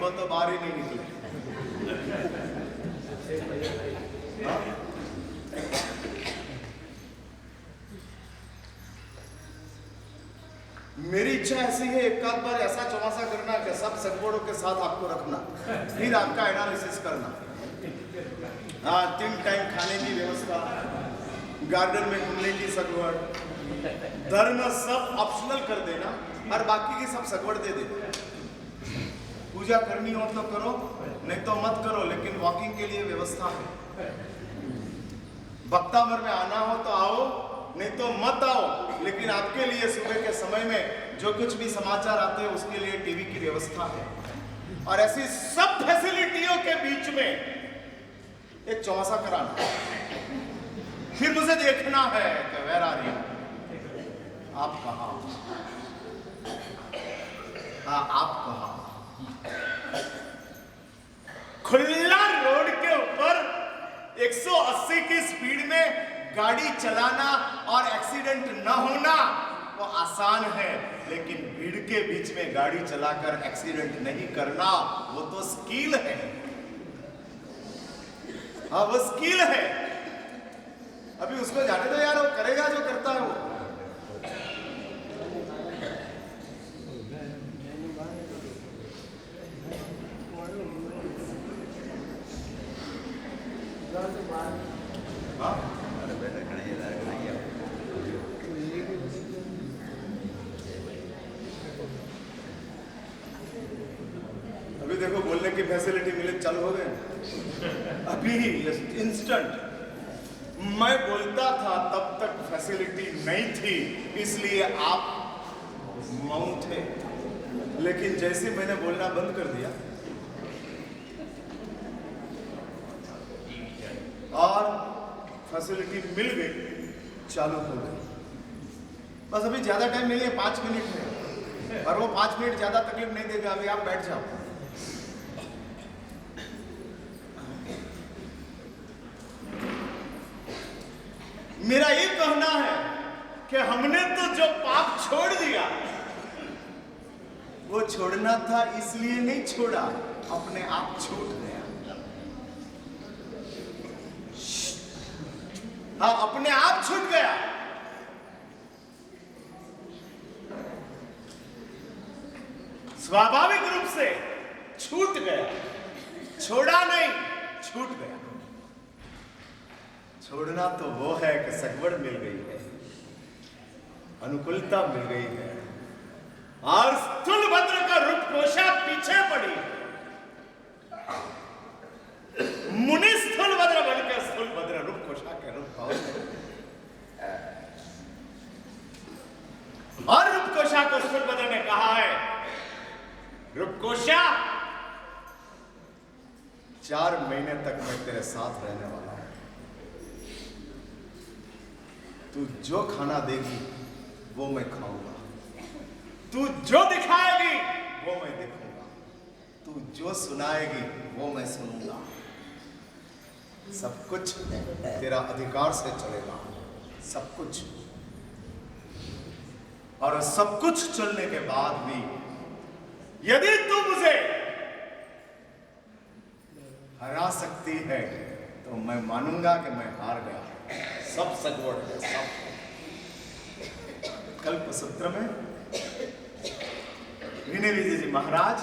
हो तो बाहर ही नहीं निकले। मेरी इच्छा ऐसी है, एक आध बार ऐसा चौमासा करना कि सब सगवड़ों के साथ आपको रखना, फिर आपका एनालिसिस करना। हाँ, 3 टाइम खाने की व्यवस्था, गार्डन में घूमने की सगवड़, धर्म सब ऑप्शनल कर देना और बाकी की सब सगवड़ दे देना। पूजा करनी हो तो करो, नहीं तो मत करो, लेकिन वॉकिंग के लिए व्यवस्था है। भक्तामर में आना हो तो आओ, नहीं तो मत आओ, लेकिन आपके लिए सुबह के समय में जो कुछ भी समाचार आते हैं उसके लिए टीवी की व्यवस्था है। और ऐसी सब फैसिलिटियों के बीच में एक चौमासा कराना, फिर मुझे देखना है कि वेयर आर यू, आप कहां, हाँ आप कहां। खुला रोड के ऊपर 180 की स्पीड में गाड़ी चलाना और एक्सीडेंट न होना वो आसान है, लेकिन भीड़ के बीच में गाड़ी चलाकर एक्सीडेंट नहीं करना वो तो स्किल है। हाँ, वो स्किल है। अभी उसको जाने दो यार, वो करेगा जो करता है वो। हाँ? अभी देखो बोलने की फैसिलिटी मिले चालू हो गए। अभी इंस्टेंट मैं बोलता था तब तक फैसिलिटी नहीं थी, इसलिए आप मौन थे, लेकिन जैसे मैंने बोलना बंद कर दिया और फैसिलिटी मिल गई, चालू हो गई। बस अभी ज्यादा टाइम नहीं है, 5 मिनट है, और वो 5 मिनट ज्यादा तकलीफ नहीं देगा। अभी आप बैठ जाओ। मेरा ये कहना है कि हमने तो जो पाप छोड़ दिया वो छोड़ना था, इसलिए नहीं छोड़ा, अपने आप छूट गया। हाँ, अपने आप छूट गया। स्वाभाविक रूप से छूट गया, छोड़ा नहीं, छूट गया। छोड़ना तो वो है कि सगवड़ मिल गई है, अनुकूलता मिल गई है, और स्थूलभद्र का रूपकोशा पीछे पड़ी। मुनि स्थूलभद्र बनकर स्थूलभद्र रूपकोशा के रूप और रूपकोशा को स्थूलभद्र ने कहा है, रूपकोशा 4 महीने तक मैं तेरे साथ रहने वाला हूं। तू जो खाना देगी वो मैं खाऊंगा, तू जो दिखाएगी वो मैं देखूंगा, तू जो सुनाएगी वो मैं सुनूंगा। सब कुछ तेरा अधिकार से चलेगा, सब कुछ। और सब कुछ चलने के बाद भी यदि तू मुझे हरा सकती है तो मैं मानूंगा कि मैं हार गया। सब सगवड़ है, सब। कल्पसूत्र में विनय विजय जी महाराज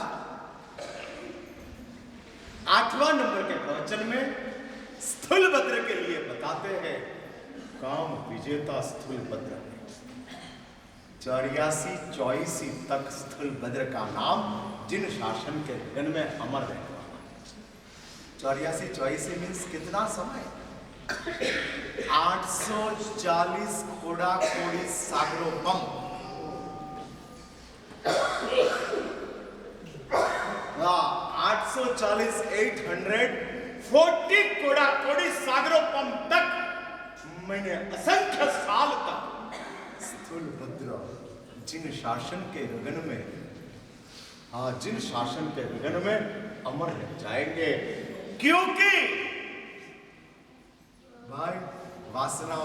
8वां नंबर के प्रवचन में स्थूलभद्र के लिए बताते हैं, काम विजेता स्थूलभद्र। 84-84 तक स्थूलभद्र का नाम जिन शासन के गगन में अमर रहने वाला। 84-84 मीन्स कितना समय? 840 कोड़ा कोड़ी सागरों बम। 840 कोड़ा कोड़ी सागरों बम तक मैंने असंख्य साल तक स्थूलभद्र जिन शासन के गगन में, हाँ जिन शासन के गगन में अमर रह जाएंगे, क्योंकि भाई वासना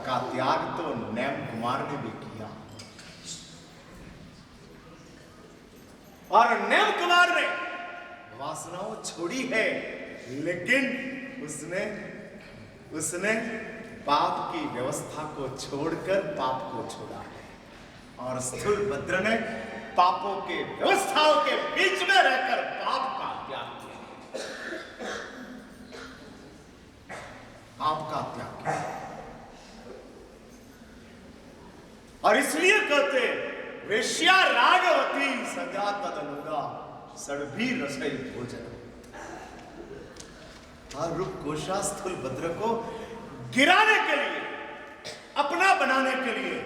का त्याग तो नैम कुमार ने भी किया, और नैम कुमार ने वासनाओं छोड़ी है, लेकिन उसने पाप की व्यवस्था को छोड़कर पाप को छोड़ा है। और स्थूलभद्र ने पापों के व्यवस्थाओं के बीच में रहकर पाप का त्याग किया, पाप का त्याग किया। और इसलिए कहते वेश्या रागवती सदा तदनुगा सड़भी रसोई भोजन। और रूप कोशा स्थूलभद्र को गिराने के लिए, अपना बनाने के लिए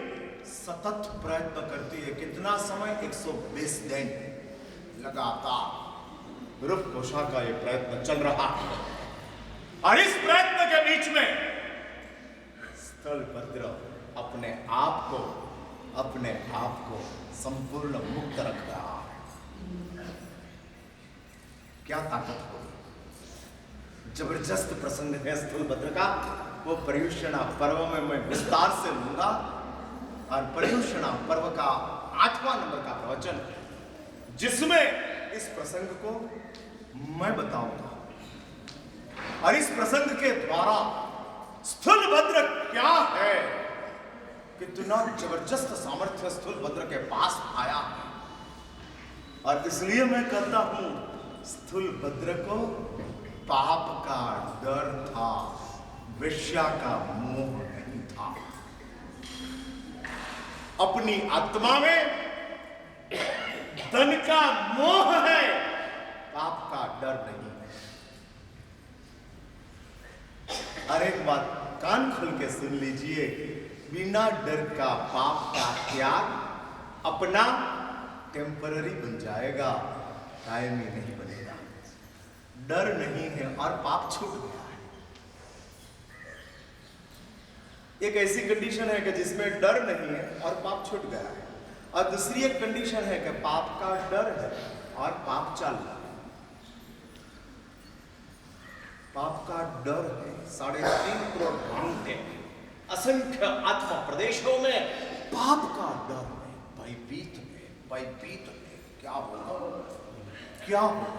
सतत प्रयत्न करती है। कितना समय? 120 दिन लगातार रूप कोशा का यह प्रयत्न चल रहा है। और इस प्रयत्न के बीच में स्थूलभद्र अपने आप को संपूर्ण मुक्त रख रहा है। क्या ताकत हो! जबरदस्त प्रसंग है स्थूलभद्र का। वो पर्युषणा पर्व में मैं विस्तार से लूंगा। और पर्युषणा पर्व का 8वां नंबर का प्रवचन, जिसमें इस प्रसंग को मैं बताऊंगा। और इस प्रसंग के द्वारा स्थूलभद्र क्या है, कितना जबरदस्त सामर्थ्य स्थूलभद्र के पास आया है। और इसलिए मैं कहता हूं, स्थूलभद्र को पाप का डर था, वेश्या का मोह नहीं था। अपनी आत्मा में धन का मोह है, पाप का डर नहीं है। और एक बात कान खोल के सुन लीजिए, बिना डर का पाप का त्याग अपना टेम्पररी बन जाएगा, कायमी नहीं बनेगा। डर नहीं है और पाप छूट गया है। एक ऐसी कंडीशन है कि जिसमें डर नहीं है और पाप छूट गया है। और दूसरी एक कंडीशन है कि पाप का डर है और पाप चल रहा है। पाप का डर है, 3.5 करोड़ घंटे असंख्य आत्मा प्रदेशों में पाप का डर है। भयभीत में क्या होगा,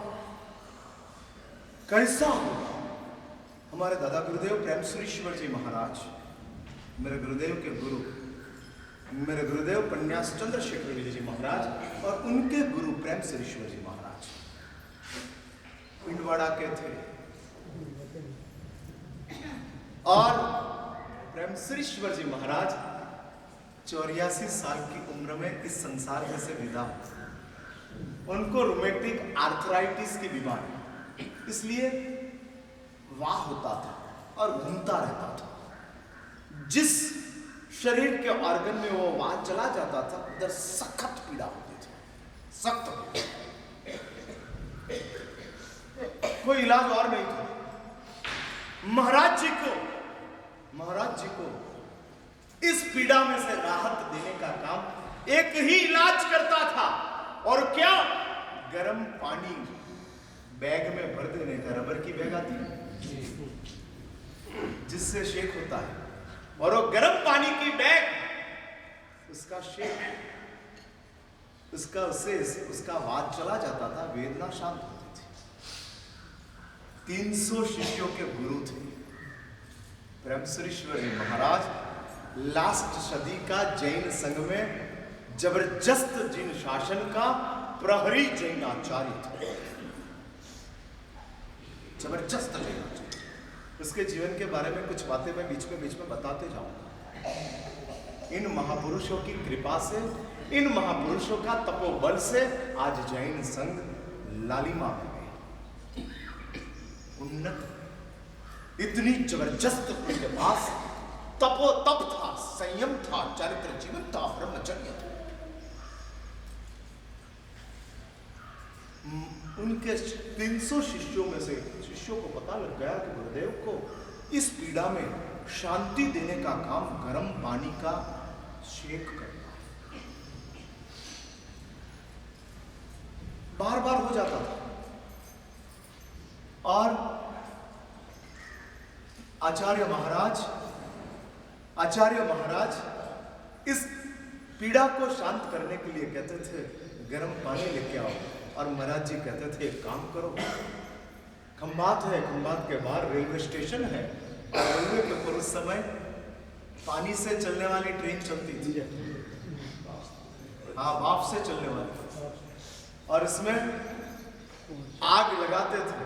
कैसा होगा। हमारे दादा गुरुदेव प्रेम सुरेश्वर जी महाराज, मेरे गुरुदेव के गुरु, मेरे गुरुदेव पन्यास चंद्रशेखर विजय जी महाराज और उनके गुरु प्रेम सुरेश्वर जी महाराज पिंडवाड़ा के थे। और प्रेम सुरेश्वर जी महाराज 84 साल की उम्र में इस संसार में से विदा हुए। उनको रोमेटिक आर्थराइटिस की बीमारी, इसलिए वाह होता था और घूमता रहता था। जिस शरीर के ऑर्गन में वो वाह चला जाता था, उधर सख्त पीड़ा होती थी, सख्त। कोई इलाज और नहीं था। महाराज जी को इस पीड़ा में से राहत देने का काम एक ही इलाज करता था, और क्या? गर्म पानी बैग में भर देने का। रबर की बैग आती है जिससे शेक होता है, और वो गर्म पानी की बैग, उसका शेक, उसका वाद चला जाता था, वेदना शांत होती थी। 300 शिष्यों के गुरु थे प्रेम सुरेश्वर जी महाराज। लास्ट सदी का जैन संघ में जबरदस्त जिन शासन का प्रहरी जैन आचार्य थे, जबरदस्त जैन आचार्य। उसके जीवन के बारे में कुछ बातें मैं बीच में बताते जाऊंगा। इन महापुरुषों की कृपा से, इन महापुरुषों का तपोबल से आज जैन संघ लालिमा में गए, उन्नत। इतनी जबरदस्त उनके पास तप था, संयम था, चारित्र जीवन था, ब्रह्मचर्य था। उनके 300 शिष्यों में से शिष्यों को पता लग गया कि गुरुदेव को इस पीड़ा में शांति देने का काम गर्म पानी का शेक करना है। बार बार हो जाता था। और आचार्य महाराज इस पीड़ा को शांत करने के लिए कहते थे, गर्म पानी लेके आओ, और महाराज जी कहते थे एक काम करो, खंबात है, खंबात के बाहर रेलवे स्टेशन है, और रेलवे के ऊपर उस समय पानी से चलने वाली ट्रेन चलती थी, हाँ भाप से चलने वाली, और इसमें आग लगाते थे,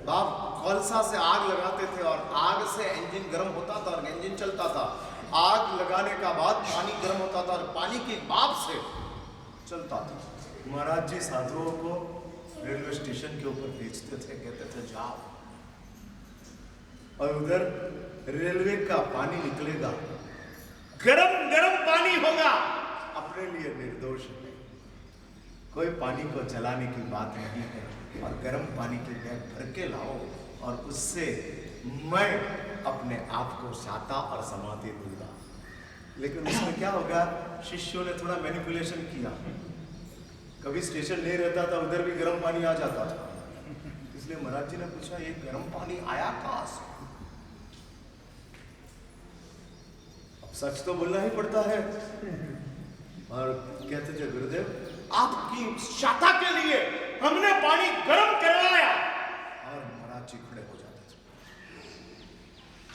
भाप कोलसा से आग लगाते थे और आग से इंजन गर्म होता था और इंजन चलता था। आग लगाने का बाद पानी गर्म होता था और पानी की भाप से चलता था। महाराज जी साधुओं को रेलवे स्टेशन के ऊपर भेजते थे, कहते थे जाओ, और उधर रेलवे का पानी निकलेगा, गरम गरम पानी होगा, अपने लिए निर्दोष है, कोई पानी को जलाने की बात नहीं है, और गर्म पानी के बैग भर के लाओ और उससे मैं अपने आप को साता और समाधि दूंगा। लेकिन उसमें क्या होगा, शिष्यों ने थोड़ा मैनिपुलेशन किया, कभी स्टेशन नहीं रहता था, उधर भी गर्म पानी आ जाता था, इसलिए महाराज जी ने पूछा ये गर्म पानी आया कहां से? अब सच तो बोलना ही पड़ता है, और कहते थे गुरुदेव आपकी शाखा के लिए हमने पानी गर्म करवाया, और महाराज जी खड़े हो जाते थे,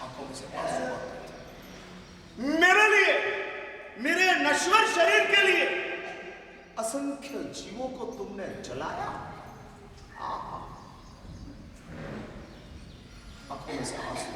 आंखों में से आंसू आते थे। मेरे लिए, मेरे नश्वर शरीर के लिए असंख्य जीवों को तुमने जलाया, आंखों में से आंसू